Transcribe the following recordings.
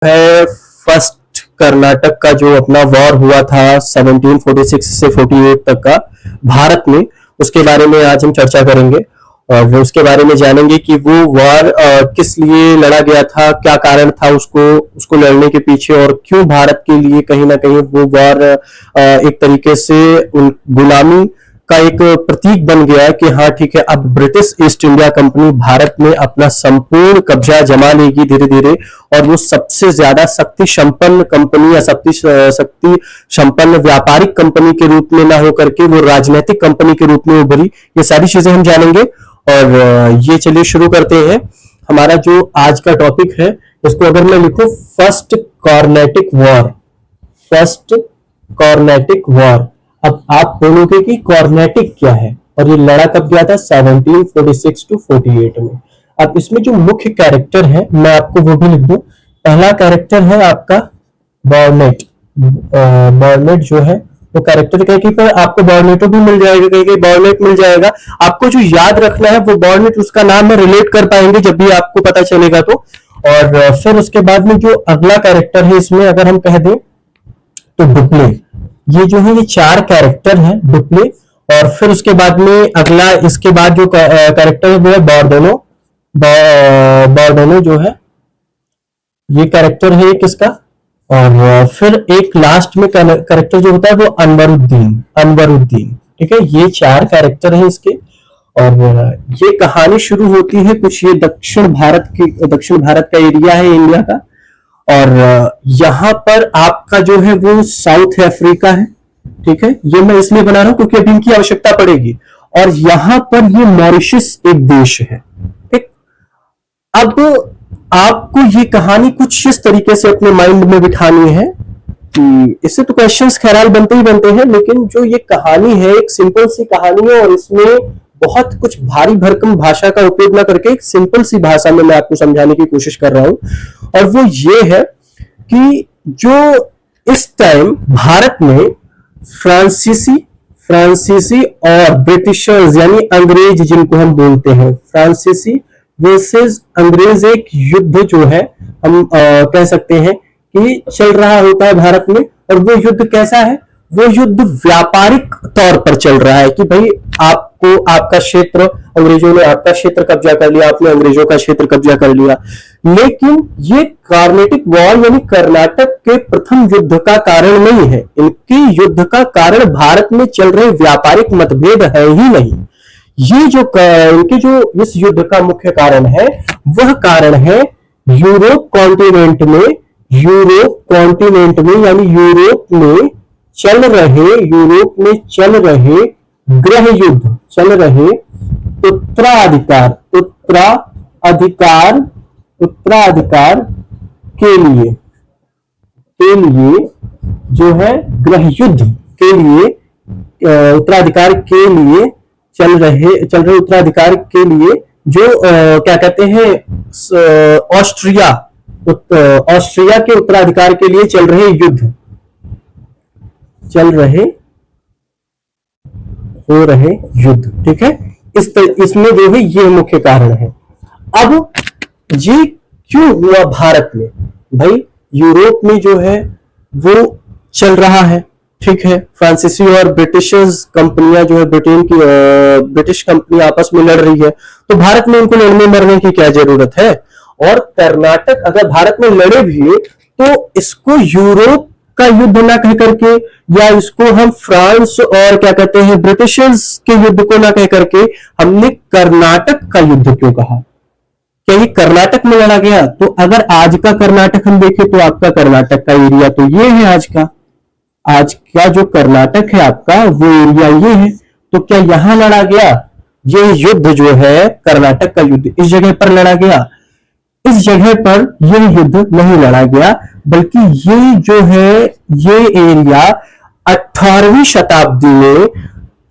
है फर्स्ट कर्नाटक का जो अपना वॉर हुआ था 1746 से 48 तक का भारत में, उसके बारे में आज हम चर्चा करेंगे और उसके बारे में जानेंगे कि वो वॉर किस लिए लड़ा गया था, क्या कारण था उसको उसको लड़ने के पीछे और क्यों भारत के लिए कहीं ना कहीं वो वॉर एक तरीके से गुलामी का एक प्रतीक बन गया है कि हाँ ठीक है, अब British east India company Bharat में अपना संपूर्ण कब्जा जमा लेगी धीरे धीरे और वो सबसे ज्यादा शक्ति संपन्न कंपनी या शक्ति संपन्न व्यापारिक कंपनी के रूप में ना होकर के वो राजनीतिक कंपनी के रूप में उभरी। ये सारी चीजें हम जानेंगे और ये चलिए शुरू करते हैं। हमारा जो आज का टॉपिक है इसको अगर मैं लिखूं फर्स्ट कॉर्नेटिक वॉर, फर्स्ट कॉर्नेटिक वॉर। अब आप बोलोगे कि कॉर्नेटिक क्या है और ये लड़ा कब गया था 1746 टू 48 में। अब इसमें जो मुख्य कैरेक्टर है मैं आपको वो भी लिख दूं। पहला कैरेक्टर है आपका बॉर्नेट। बॉर्नेट जो है वो कैरेक्टर कहीं कहीं पर आपको बॉर्नेटो भी मिल जाएगा, कहीं कहीं बॉर्नेट मिल जाएगा। आपको जो याद रखना है वो बॉर्नेट, उसका नाम है, रिलेट कर पाएंगे जब भी आपको पता चलेगा तो। और फिर उसके बाद में जो अगला कैरेक्टर है इसमें अगर हम कह दें तो डुप्ले। ये जो है ये चार कैरेक्टर हैं डुप्ले। और फिर उसके बाद में अगला इसके बाद जो कैरेक्टर है वो है बॉर्डोनो। बॉर्डोनो जो है ये कैरेक्टर है किसका। और फिर एक लास्ट में कैरेक्टर जो होता है वो अनवरुद्दीन। अनवरुद्दीन, ठीक है। ये चार कैरेक्टर हैं इसके। और ये कहानी शुरू होती है कुछ, ये दक्षिण भारत का एरिया है इंडिया का। और यहां पर आपका जो है वो साउथ अफ्रीका है, ठीक है। ये मैं इसलिए बना रहा हूं क्योंकि अभी इनकी आवश्यकता पड़ेगी। और यहां पर ये मॉरिशस एक देश है, ठीक। अब आपको ये कहानी कुछ इस तरीके से अपने माइंड में बिठानी है कि इससे तो क्वेश्चंस खैराल बनते ही बनते हैं, लेकिन जो ये कहानी है एक सिंपल सी कहानी है और इसमें बहुत कुछ भारी भरकम भाषा का उपयोग ना करके एक सिंपल सी भाषा में मैं आपको समझाने की कोशिश कर रहा हूं। और वो ये है कि जो इस टाइम भारत में फ्रांसीसी और ब्रिटिशर्स यानी अंग्रेज जिनको हम बोलते हैं, फ्रांसीसी वर्सेस अंग्रेज एक युद्ध जो है हम कह सकते हैं कि चल रहा होता है भारत में। और वो युद्ध कैसा है, वो युद्ध व्यापारिक तौर पर चल रहा है कि भाई आपको आपका क्षेत्र, अंग्रेजों ने आपका क्षेत्र कब्जा कर लिया, आपने अंग्रेजों का क्षेत्र कब्जा कर लिया। लेकिन ये कार्नेटिक वॉर यानी कर्नाटक के प्रथम युद्ध का कारण नहीं है। इनके युद्ध का कारण भारत में चल रहे व्यापारिक मतभेद है ही नहीं। ये जो इनके जो इस युद्ध का मुख्य कारण है वह कारण है यूरोप कॉन्टिनेंट में यानी यूरोप में चल रहे गृह युद्ध, चल रहे उत्तराधिकार के लिए जो है गृह युद्ध के लिए उत्तराधिकार के लिए चल रहे उत्तराधिकार के लिए जो क्या कहते हैं ऑस्ट्रिया के उत्तराधिकार के लिए चल रहे युद्ध, ठीक है। इसमें जो है ये मुख्य कारण है। अब ये क्यों हुआ भारत में, भाई यूरोप में जो है वो चल रहा है, ठीक है। फ्रांसीसी और ब्रिटिशर्स कंपनियां जो है ब्रिटिश कंपनी आपस में लड़ रही है, तो भारत में उनको लड़ने मरने की क्या जरूरत है। और कर्नाटक अगर भारत में लड़े भी तो इसको यूरोप का युद्ध ना कह करके या इसको हम फ्रांस और क्या कहते हैं ब्रिटिशर्स के युद्ध को ना कह करके हमने कर्नाटक का युद्ध क्यों कहा। क्या ये कर्नाटक में लड़ा गया? तो अगर आज का कर्नाटक हम देखें तो आपका कर्नाटक का एरिया तो ये है, आज का जो कर्नाटक है आपका वो एरिया ये है। तो क्या यहां लड़ा गया? ये युद्ध जो है कर्नाटक का युद्ध इस जगह पर लड़ा गया? इस जगह पर यह युद्ध नहीं लड़ा गया, बल्कि ये जो है ये एरिया 18वीं शताब्दी में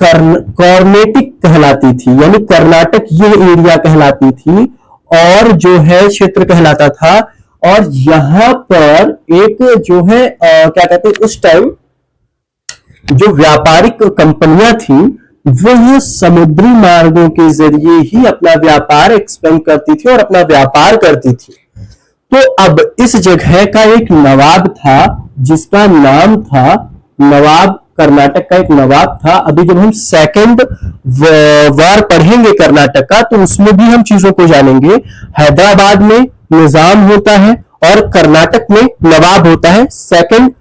कॉर्नेटिक कहलाती थी, यानी कर्नाटक ये एरिया कहलाती थी और जो है क्षेत्र कहलाता था। और यहां पर एक जो है क्या कहते हैं उस टाइम जो व्यापारिक कंपनियां थी वह समुद्री मार्गों के जरिए ही अपना व्यापार एक्सपेंड करती थी और अपना व्यापार करती थी। तो अब इस जगह का एक नवाब था जिसका नाम था नवाब, कर्नाटक का एक नवाब था। अभी जब हम सेकंड वार पढ़ेंगे कर्नाटक का तो उसमें भी हम चीजों को जानेंगे। हैदराबाद में निजाम होता है और कर्नाटक में नवाब होता है। सेकंड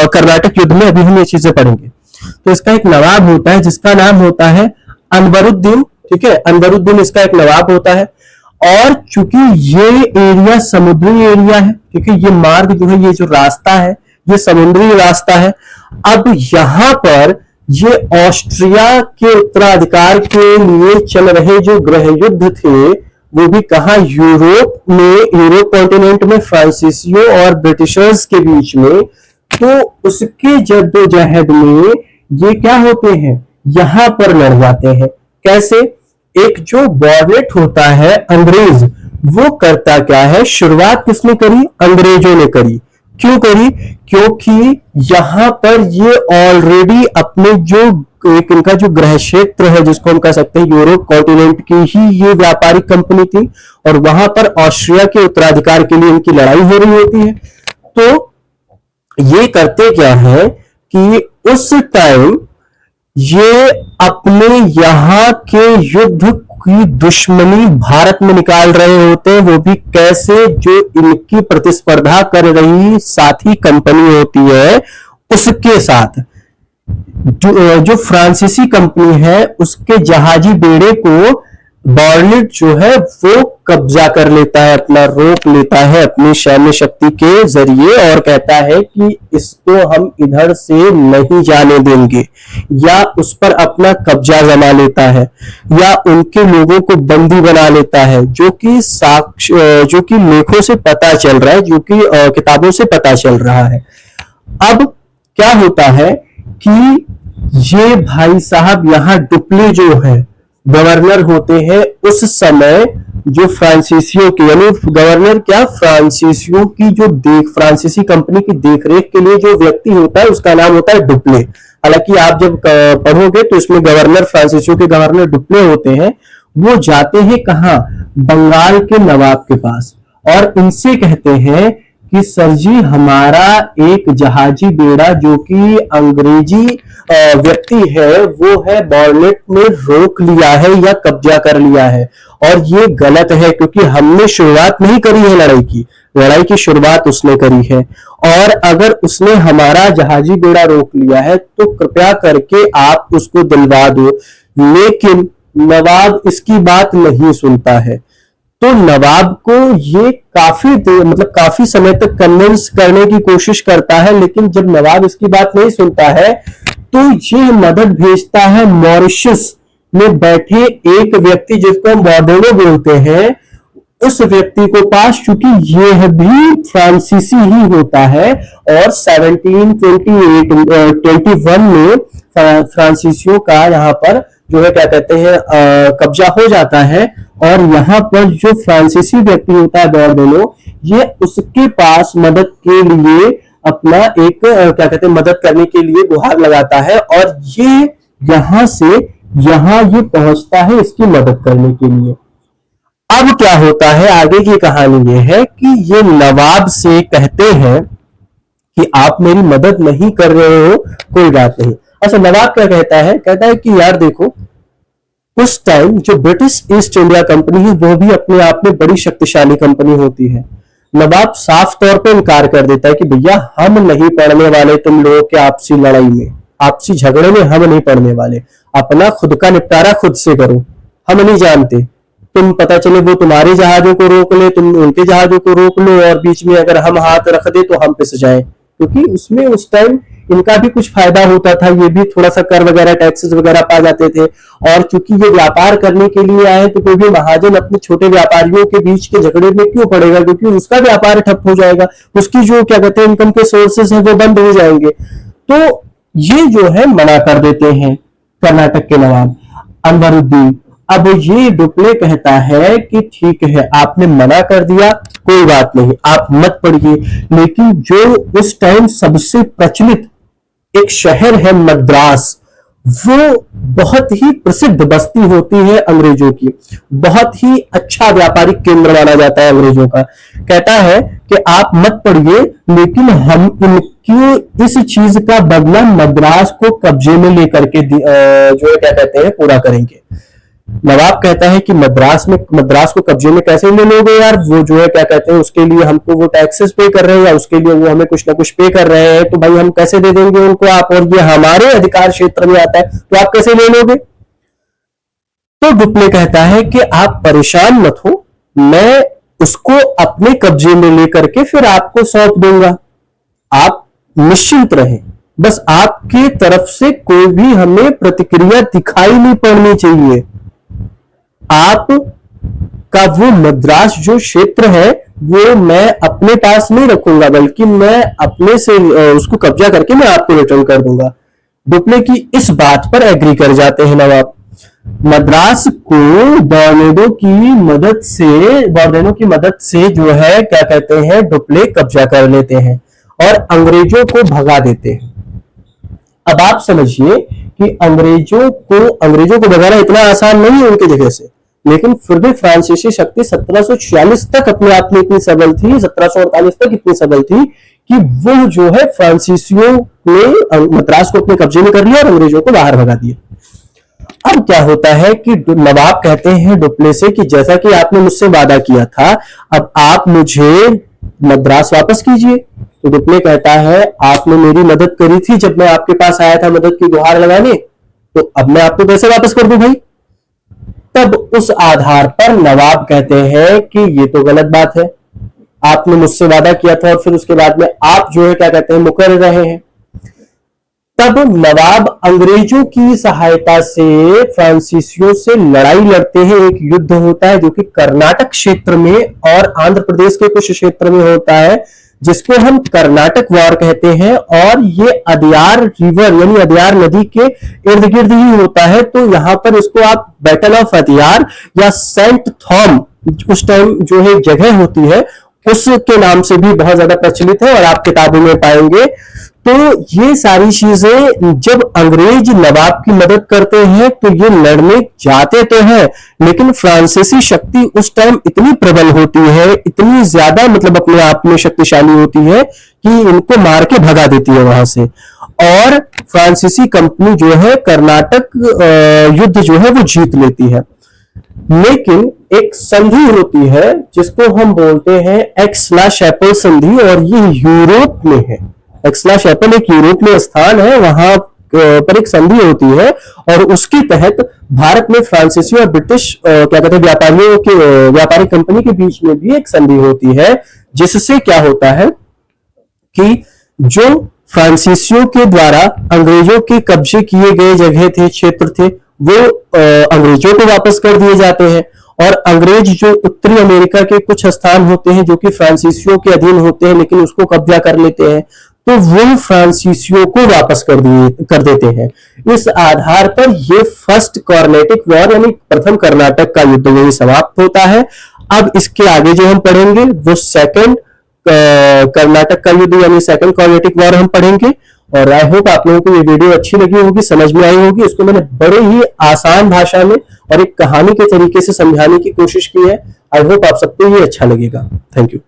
कर्नाटक युद्ध में अभी हम ये चीजें पढ़ेंगे। तो इसका एक नवाब होता है जिसका नाम होता है अनवरुद्दीन। ठीक है, अनवरुद्दीन इसका एक नवाब होता है। और चूंकि ये एरिया समुद्री एरिया है, ठीक है, ये मार्ग जो है, ये जो रास्ता है, ये समुद्री रास्ता है। अब यहां पर ये ऑस्ट्रिया के उत्तराधिकार के लिए चल रहे जो गृह युद्ध थे वो भी कहा, यूरोप में, यूरोप कॉन्टिनेंट में फ्रांसीसियों और ब्रिटिशर्स के बीच में। तो उसके जद्दोजहद में ये क्या होते हैं, यहां पर लड़ जाते हैं। कैसे? एक जो बॉर्नेट होता है अंग्रेज, वो करता क्या है, शुरुआत किसने करी, अंग्रेजों ने करी। क्यों करी? क्योंकि यहां पर ये ऑलरेडी अपने जो एक इनका जो गृह क्षेत्र है जिसको हम कह सकते हैं यूरोप कॉन्टिनेंट की ही ये व्यापारिक कंपनी थी और वहां पर ऑस्ट्रिया के उत्तराधिकार के लिए इनकी लड़ाई हो रही होती है। तो ये करते क्या है कि उस टाइम ये अपने यहां के युद्ध की दुश्मनी भारत में निकाल रहे होते हैं। वो भी कैसे? जो इनकी प्रतिस्पर्धा कर रही साथी कंपनी होती है उसके साथ। जो फ्रांसीसी कंपनी है उसके जहाजी बेड़े को बॉर्नेट जो है वो कब्जा कर लेता है, अपना रोक लेता है अपनी सैन्य शक्ति के जरिए और कहता है कि इसको हम इधर से नहीं जाने देंगे, या उस पर अपना कब्जा जमा लेता है, या उनके लोगों को बंदी बना लेता है, जो कि लेखों से पता चल रहा है, जो कि किताबों से पता चल रहा है। अब क्या होता है कि ये भाई साहब यहाँ डुप्ले जो है गवर्नर होते हैं उस समय, जो फ्रांसीसियों की, यानी गवर्नर क्या, फ्रांसीसियों की जो फ्रांसीसी कंपनी की देखरेख के लिए जो व्यक्ति होता है उसका नाम होता है डुप्ले। हालांकि आप जब पढ़ोगे तो इसमें गवर्नर, फ्रांसीसियों के गवर्नर डुप्ले होते हैं। वो जाते हैं कहां, बंगाल के नवाब के पास और इनसे कहते हैं कि सर जी हमारा एक जहाजी बेड़ा जो कि अंग्रेजी व्यक्ति है वो है बॉर्नेट में रोक लिया है या कब्जा कर लिया है, और ये गलत है क्योंकि हमने शुरुआत नहीं करी है लड़ाई की शुरुआत उसने करी है, और अगर उसने हमारा जहाजी बेड़ा रोक लिया है तो कृपया करके आप उसको दिलवा दो। लेकिन नवाब इसकी बात नहीं सुनता है। तो नवाब को ये काफी समय तक कन्विंस करने की कोशिश करता है, लेकिन जब नवाब इसकी बात नहीं सुनता है तो ये मदद भेजता है मॉरिशस में बैठे एक व्यक्ति जिसको हम बॉर्डोलो बोलते हैं, उस व्यक्ति को पास, चूंकि यह भी फ्रांसीसी ही होता है। और 1721 में फ्रांसीसियों का यहाँ पर जो है क्या कहते हैं कब्जा हो जाता है, और यहाँ पर जो फ्रांसीसी व्यक्ति होता है बॉर्डोलो, ये उसके पास मदद के लिए अपना एक क्या कहते हैं मदद करने के लिए गुहार लगाता है, और ये यहां से यहां ये पहुंचता है इसकी मदद करने के लिए। अब क्या होता है, आगे की कहानी ये है कि ये नवाब से कहते हैं कि आप मेरी मदद नहीं कर रहे हो, कोई बात नहीं। अच्छा, नवाब क्या कहता है? कहता है कि यार देखो, उस टाइम जो ब्रिटिश ईस्ट इंडिया कंपनी है वो भी अपने आप में बड़ी शक्तिशाली कंपनी होती है। नवाब साफ तौर पे इनकार कर देता है कि भैया हम नहीं पड़ने वाले तुम लोगों के आपसी लड़ाई में, आपसी झगड़े में हम नहीं पड़ने वाले, अपना खुद का निपटारा खुद से करो, हम नहीं जानते। तुम पता चले वो तुम्हारे जहाजों को रोक ले, तुम उनके जहाजों को रोक लो, और बीच में अगर हम हाथ रख दे तो हम पिस जाए, क्योंकि उसमें उस टाइम इनका भी कुछ फायदा होता था, ये भी थोड़ा सा कर वगैरह टैक्सेस वगैरह पा जाते थे। और चूंकि ये व्यापार करने के लिए आए तो कोई भी महाजन अपने छोटे व्यापारियों के बीच के झगड़े में क्यों पड़ेगा, क्योंकि उसका व्यापार ठप हो जाएगा, उसकी जो क्या कहते हैं इनकम के सोर्सेस है वो बंद हो जाएंगे। तो ये जो है मना कर देते हैं कर्नाटक के नवाब अनवरुद्दीन। अब ये डुप्ले कहता है कि ठीक है आपने मना कर दिया, कोई बात नहीं, आप मत पढ़िए। लेकिन जो उस टाइम सबसे प्रचलित एक शहर है मद्रास, वो बहुत ही प्रसिद्ध बस्ती होती है अंग्रेजों की, बहुत ही अच्छा व्यापारिक केंद्र माना जाता है अंग्रेजों का। कहता है कि आप मत पढ़िए, लेकिन हम इनकी इस चीज का बदला मद्रास को कब्जे में लेकर के जो है क्या कहते हैं पूरा करेंगे। नवाब कहता है कि मद्रास को कब्जे में कैसे ले लोगे यार, वो जो है क्या कहते हैं उसके लिए हमको वो टैक्सेस पे कर रहे हैं या उसके लिए वो हमें कुछ ना कुछ पे कर रहे हैं, तो भाई हम कैसे दे देंगे उनको आप, और ये हमारे अधिकार क्षेत्र में आता है तो आप कैसे ले लोगे। तो डुप्ले कहता है कि आप परेशान मत हो, मैं उसको अपने कब्जे में लेकर के फिर आपको सौंप दूंगा, आप निश्चिंत रहें, बस आपकी तरफ से कोई भी हमें प्रतिक्रिया दिखाई नहीं पड़नी चाहिए। आप का वो मद्रास जो क्षेत्र है वो मैं अपने पास नहीं रखूंगा, बल्कि मैं अपने से उसको कब्जा करके मैं आपको रिटर्न कर दूंगा। डुप्ले की इस बात पर एग्री कर जाते हैं नवाब। मद्रास को बॉर्डनों की मदद से जो है क्या कहते हैं डुप्ले कब्जा कर लेते हैं और अंग्रेजों को भगा देते हैं। अब आप समझिए कि अंग्रेजों को भगाना इतना आसान नहीं है उनकी जगह से, लेकिन फिर भी फ्रांसीसी शक्ति 1746 तक अपने आप में इतनी सबल थी, 1748 तक इतनी सबल थी कि वो जो है फ्रांसीसियों ने मद्रास को अपने कब्जे में कर लिया और अंग्रेजों को बाहर भगा दिया। अब क्या होता है कि नवाब कहते हैं डुप्ले से कि जैसा कि आपने मुझसे वादा किया था, अब आप मुझे मद्रास वापस कीजिए। तो डुप्ले कहता है आपने मेरी मदद करी थी जब मैं आपके पास आया था मदद की गुहार लगाने, तो अब मैं आपको कैसे वापस कर दूं भाई। तब उस आधार पर नवाब कहते हैं कि ये तो गलत बात है, आपने मुझसे वादा किया था और फिर उसके बाद में आप जो है क्या कहते हैं मुकर रहे हैं। तब नवाब अंग्रेजों की सहायता से फ्रांसीसियों से लड़ाई लड़ते हैं। एक युद्ध होता है जो कि कर्नाटक क्षेत्र में और आंध्र प्रदेश के कुछ क्षेत्र में होता है, जिसको हम कर्नाटक वॉर कहते हैं, और ये अदयार रिवर यानी अदयार नदी के इर्द गिर्द ही होता है। तो यहां पर इसको आप बैटल ऑफ अदयार या सेंट थॉम उस टाइम जो है जगह होती है उसके नाम से भी बहुत ज्यादा प्रचलित है और आप किताबों में पाएंगे। तो ये सारी चीजें जब अंग्रेज नवाब की मदद करते हैं तो ये लड़ने जाते तो हैं, लेकिन फ्रांसीसी शक्ति उस टाइम इतनी प्रबल होती है, इतनी ज्यादा मतलब अपने आप में शक्तिशाली होती है कि इनको मार के भगा देती है वहां से, और फ्रांसीसी कंपनी जो है कर्नाटक युद्ध जो है वो जीत लेती है। लेकिन एक संधि होती है जिसको हम बोलते हैं एक्स-शैपल संधि, और ये यूरोप में है। एक्स-शैपल एक यूरोप में स्थान है, वहां पर एक संधि होती है और उसके तहत भारत में फ्रांसीसी और ब्रिटिश क्या कहते हैं व्यापारियों के व्यापारिक कंपनी के बीच में भी एक संधि होती है, जिससे क्या होता है कि जो फ्रांसीसियों के द्वारा अंग्रेजों के कब्जे किए गए जगह थे, क्षेत्र थे, वो अंग्रेजों को वापस कर दिए जाते हैं, और अंग्रेज जो उत्तरी अमेरिका के कुछ स्थान होते हैं जो कि फ्रांसीसियों के अधीन होते हैं लेकिन उसको कब्जा कर लेते हैं, तो वो फ्रांसीसियों को वापस कर देते हैं। इस आधार पर ये फर्स्ट कार्नेटिक वॉर यानी प्रथम कर्नाटक का युद्ध वही समाप्त होता है। अब इसके आगे जो हम पढ़ेंगे वो सेकंड कर्नाटक का युद्ध यानी सेकंड कार्नेटिक वॉर हम पढ़ेंगे। और आई होप आप लोगों को ये वीडियो अच्छी लगी होगी, समझ में आई होगी। इसको मैंने बड़े ही आसान भाषा में और एक कहानी के तरीके से समझाने की कोशिश की है। आई होप आप सबको ये अच्छा लगेगा। Thank you.